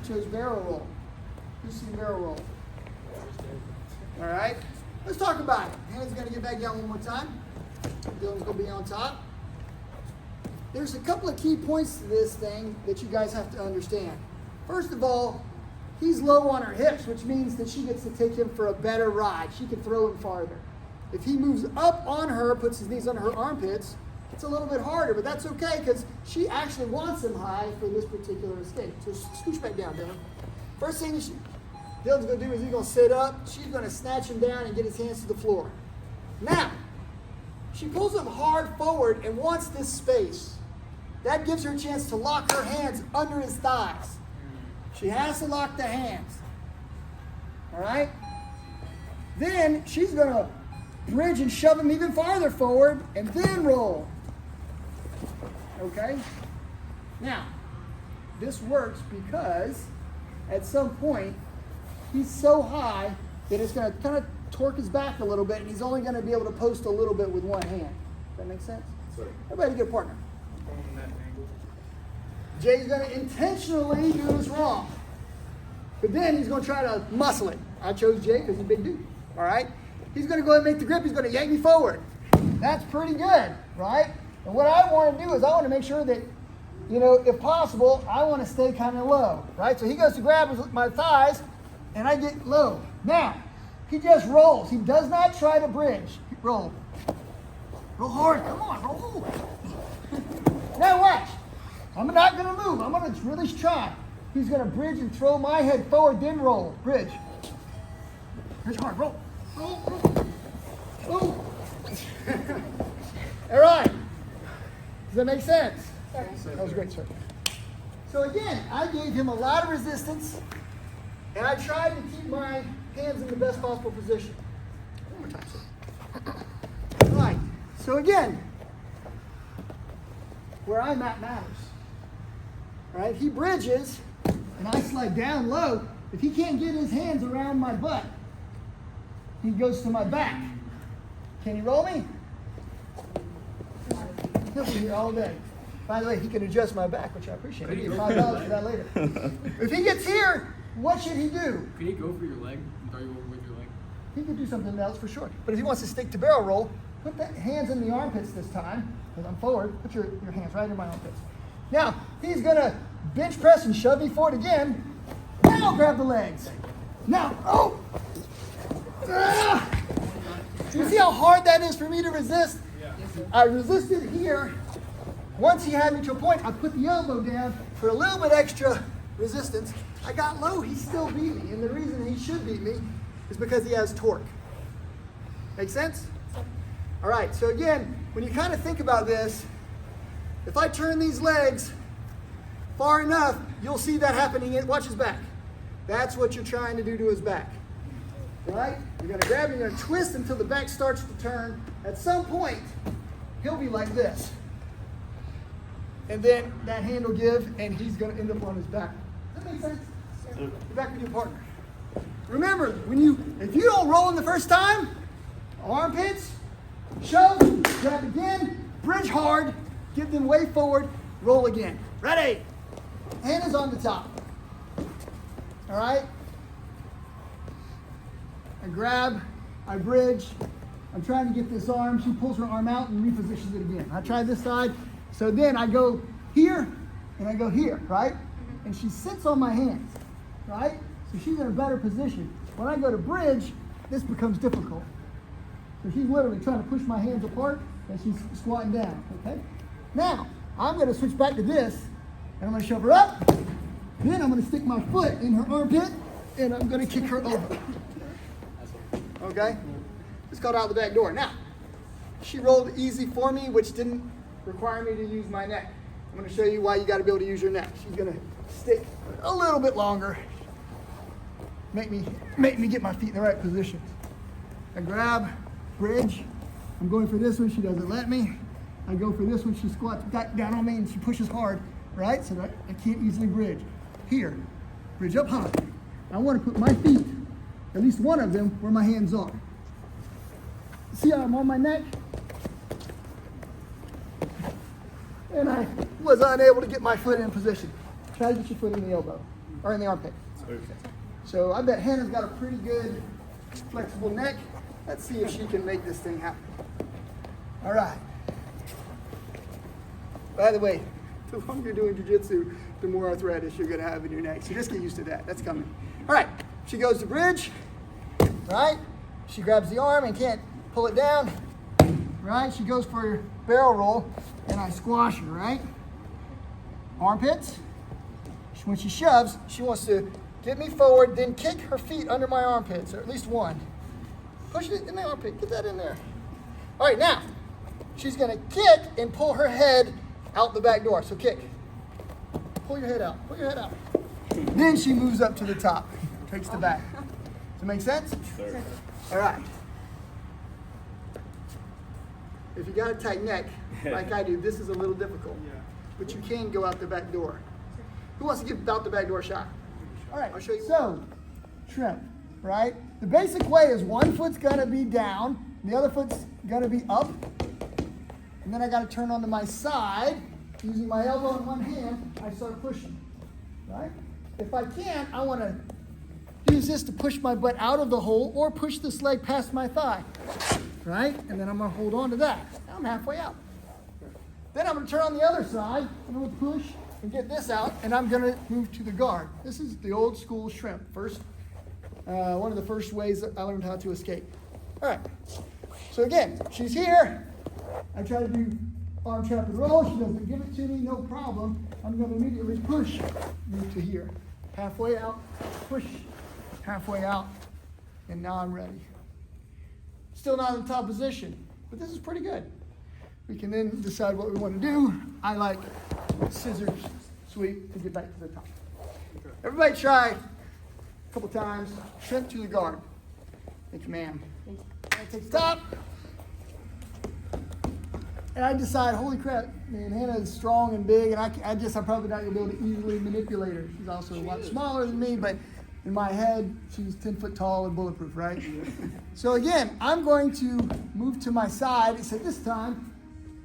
chose barrel roll. Who's seen barrel roll? All right. Let's talk about it. Hannah's going to get back down one more time. Dylan's going to be on top. There's a couple of key points to this thing that you guys have to understand. First of all, he's low on her hips, which means that she gets to take him for a better ride. She can throw him farther. If he moves up on her, puts his knees under her armpits, it's a little bit harder, but that's okay because she actually wants him high for this particular escape. So scooch back down, Dylan. First thing Dylan's going to do is he's going to sit up. She's going to snatch him down and get his hands to the floor. Now, she pulls him hard forward and wants this space. That gives her a chance to lock her hands under his thighs. She has to lock the hands. All right? Then she's going to bridge and shove him even farther forward and then roll. Okay? Now, this works because at some point he's so high that it's going to kind of torque his back a little bit and he's only going to be able to post a little bit with one hand. Does that make sense? Sorry. Everybody get a partner. Jay's going to intentionally do this wrong. But then he's going to try to muscle it. I chose Jay because he's a big dude. All right? He's going to go ahead and make the grip. He's going to yank me forward. That's pretty good, right? And what I want to do is I want to make sure that, if possible, I want to stay kind of low, right? So he goes to grab my thighs, and I get low. Now, he just rolls. He does not try to bridge. Roll. Roll hard. Come on, roll. Now watch. I'm not going to move. I'm going to really try. He's going to bridge and throw my head forward, then roll. Bridge. Bridge hard. Roll. Roll. Roll. All right. Does that make sense? That was great, sir. So again, I gave him a lot of resistance, and I tried to keep my hands in the best possible position. One more time, sir. All right. So again, where I'm at matters. All right, he bridges, and I slide down low. If he can't get his hands around my butt, he goes to my back. Can he roll me? He'll be here all day. By the way, he can adjust my back, which I appreciate. I'll give you $5 for that later. If he gets here, what should he do? Can he go for your leg and throw you over with your leg? He could do something else for sure. But if he wants to stick to barrel roll, put the hands in the armpits this time, because I'm forward. Put your hands right in my armpits. Now, he's going to bench press and shove me forward again. Now grab the legs. Now, oh! Do you see how hard that is for me to resist? Yeah. I resisted here. Once he had me to a point, I put the elbow down for a little bit extra resistance. I got low, he still beat me. And the reason he should beat me is because he has torque. Make sense? All right, so again, when you kind of think about this, if I turn these legs far enough, you'll see that happening. Watch his back. That's what you're trying to do to his back. Right? You're going to grab him, you're going to twist until the back starts to turn. At some point, he'll be like this. And then that hand will give, and he's going to end up on his back. Does that make sense? You're back with your partner. Remember, if you don't roll in the first time, armpits, shove, grab again, bridge hard, give them way forward, roll again. Ready? Hand is on the top. All right? I grab, I bridge. I'm trying to get this arm. She pulls her arm out and repositions it again. I try this side. So then I go here and I go here, right? And she sits on my hands, right? So she's in a better position. When I go to bridge, this becomes difficult. So she's literally trying to push my hands apart and she's squatting down, okay? Now, I'm going to switch back to this and I'm going to shove her up. Then I'm going to stick my foot in her armpit and I'm going to kick her over. Okay? It's called out the back door. Now, she rolled easy for me, which didn't require me to use my neck. I'm going to show you why you got to be able to use your neck. She's going to stick a little bit longer. Make me get my feet in the right position. I grab, bridge. I'm going for this one. She doesn't let me. I go for this one. She squats back down on me and she pushes hard, right? So that I can't easily bridge. Here, bridge up high. I want to put my feet, at least one of them, where my hands are. See how I'm on my neck? And I was unable to get my foot in position. Try to get your foot in the elbow. or in the armpit. So I bet Hannah's got a pretty good flexible neck. Let's see if she can make this thing happen. All right. By the way, the longer you're doing jiu-jitsu, the more arthritis you're going to have in your neck. So just get used to that. That's coming. All right. She goes to bridge. Right? She grabs the arm and can't pull it down. Right? She goes for her barrel roll, and I squash her, right? Armpits. When she shoves, she wants to get me forward, then kick her feet under my armpits, or at least one. Push it in the armpit. Get that in there. All right, now, she's going to kick and pull her head out the back door. So kick. Pull your head out. Pull your head out. Then she moves up to the top. Takes the back. Does it make sense? Sure. All right. If you got a tight neck, like I do, this is a little difficult. But you can go out the back door. Who wants to give out the back door shot? All right, I'll show you. So, shrimp, right? The basic way is one foot's gonna be down, the other foot's gonna be up, and then I gotta turn onto my side, using my elbow in one hand, I start pushing, right? If I can, I wanna use this to push my butt out of the hole or push this leg past my thigh, right? And then I'm gonna hold on to that. Now I'm halfway out. Then I'm gonna turn on the other side, I'm gonna push and get this out, and I'm gonna move to the guard. This is the old school shrimp. One of the first ways that I learned how to escape. All right, so again, she's here. I try to do arm trap and roll. She doesn't give it to me, no problem. I'm gonna immediately push, move to here. Halfway out, push, halfway out, and now I'm ready. Still not in the top position, but this is pretty good. We can then decide what we want to do. I like scissors sweep to get back to the top. Everybody try a couple times. Shrimp to the guard. Thank you, ma'am. I take the top. And I decide, holy crap, man, Hannah is strong and big, and I'm probably not going to be able to easily manipulate her. She's also a lot smaller than me, but in my head, she's 10 foot tall and bulletproof, right? So again, I'm going to move to my side. So this time,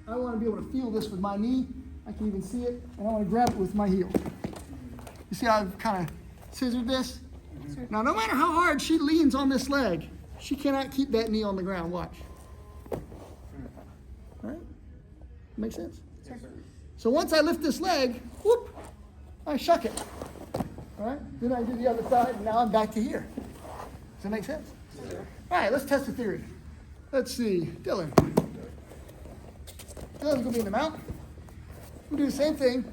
I want to be able to feel this with my knee. I can even see it, and I want to grab it with my heel. You see how I've kind of scissored this? Now, no matter how hard she leans on this leg, she cannot keep that knee on the ground. Watch. All right? Make sense? So once I lift this leg, whoop, I shuck it. All right? Then I do the other side, and now I'm back to here. Does that make sense? All right, let's test the theory. Let's see. Dylan. Dylan's going to be in the mount. We'll do the same thing.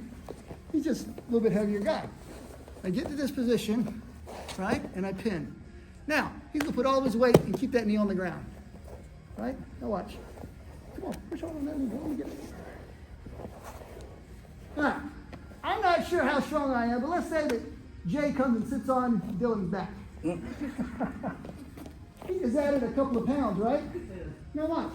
He's just a little bit heavier guy. I get to this position, right, and I pin. Now, he's going to put all of his weight and keep that knee on the ground. Right? Now watch. Come on, push on that knee. Let me get it. All right. I'm not sure how strong I am, but let's say that Jay comes and sits on Dylan's back. He just added a couple of pounds, right? Now watch.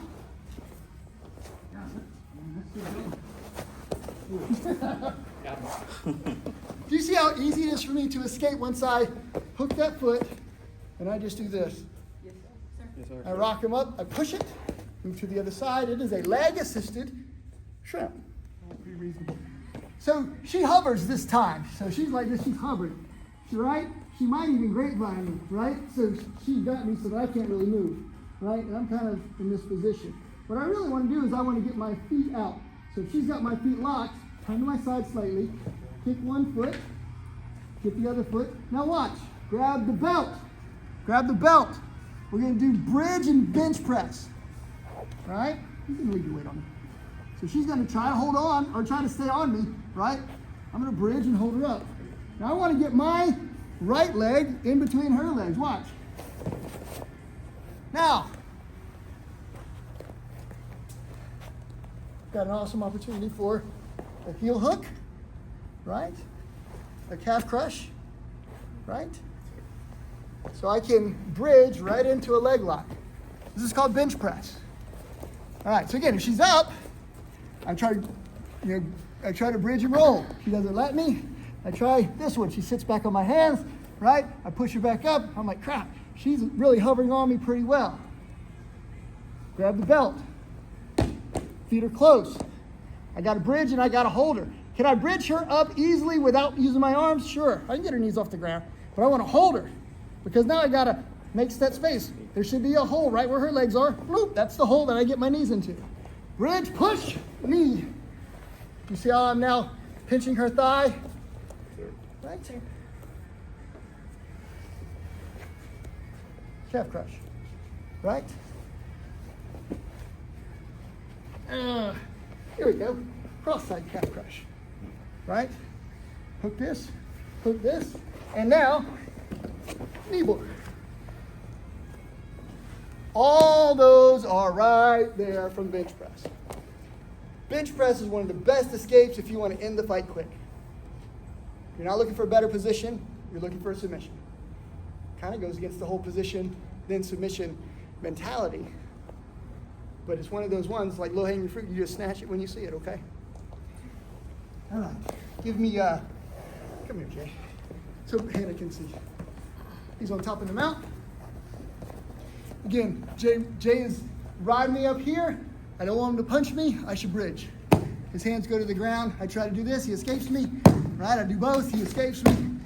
Do you see how easy it is for me to escape once I hook that foot and I just do this? Yes, sir. I rock him up, I push it, move to the other side. It is a leg-assisted shrimp. Pretty reasonable. So she hovers this time. So she's like this, she's hovering. Right? She might even grapevine me, right? So she got me so that I can't really move, right? And I'm kind of in this position. What I really want to do is I want to get my feet out. So if she's got my feet locked, turn to my side slightly, kick one foot, kick the other foot. Now watch. Grab the belt. Grab the belt. We're going to do bridge and bench press. Right? You can leave your weight on it. So she's going to try to hold on or try to stay on me, right? I'm going to bridge and hold her up. Now I want to get my right leg in between her legs. Watch. Now, got an awesome opportunity for a heel hook, right? A calf crush, right? So I can bridge right into a leg lock. This is called bench press. All right, so again, if she's up, I try to bridge and roll. She doesn't let me. I try this one. She sits back on my hands, right? I push her back up. I'm like, crap, she's really hovering on me pretty well. Grab the belt. Feet are close. I got to bridge and I got to hold her. Can I bridge her up easily without using my arms? Sure, I can get her knees off the ground, but I want to hold her because now I got to make that space. There should be a hole right where her legs are. Bloop, that's the hole that I get my knees into. Bridge, push, knee. You see how I'm now pinching her thigh? Right? Calf crush. Right? Here we go. Cross-side calf crush. Right? Hook this, and now, knee board. All those are right there from bench press. Bench press is one of the best escapes if you want to end the fight quick. You're not looking for a better position, you're looking for a submission. Kind of goes against the whole position, then submission mentality. But it's one of those ones, like low-hanging fruit, you just snatch it when you see it, okay? All right, give me, come here, Jay. So Hannah can see. He's on top of the mount. Again, Jay is riding me up here. I don't want him to punch me, I should bridge. His hands go to the ground, I try to do this, he escapes me. Right, I do both, he escapes me.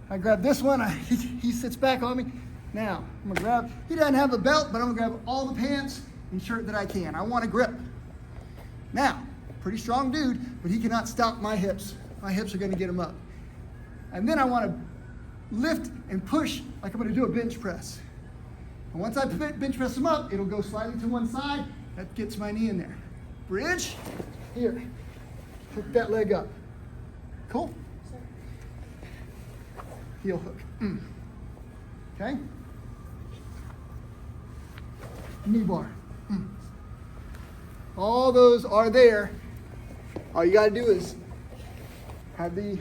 I grab this one, he sits back on me. Now, I'm gonna grab, he doesn't have a belt, but I'm gonna grab all the pants and shirt that I can. I want a grip. Now, pretty strong dude, but he cannot stop my hips. My hips are gonna get him up. And then I wanna lift and push like I'm gonna do a bench press. And once I bench press him up, it'll go slightly to one side. That gets my knee in there. Bridge, here. Hook that leg up. Cool? Heel hook. Okay? Knee bar. All those are there. All you gotta do is have the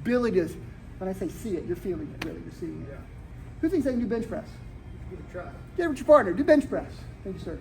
ability to, when I say see it, you're feeling it, really, you're seeing it. Yeah. Who thinks they can do bench press? Give it a try. Get it with your partner, do bench press. Thank you, sir.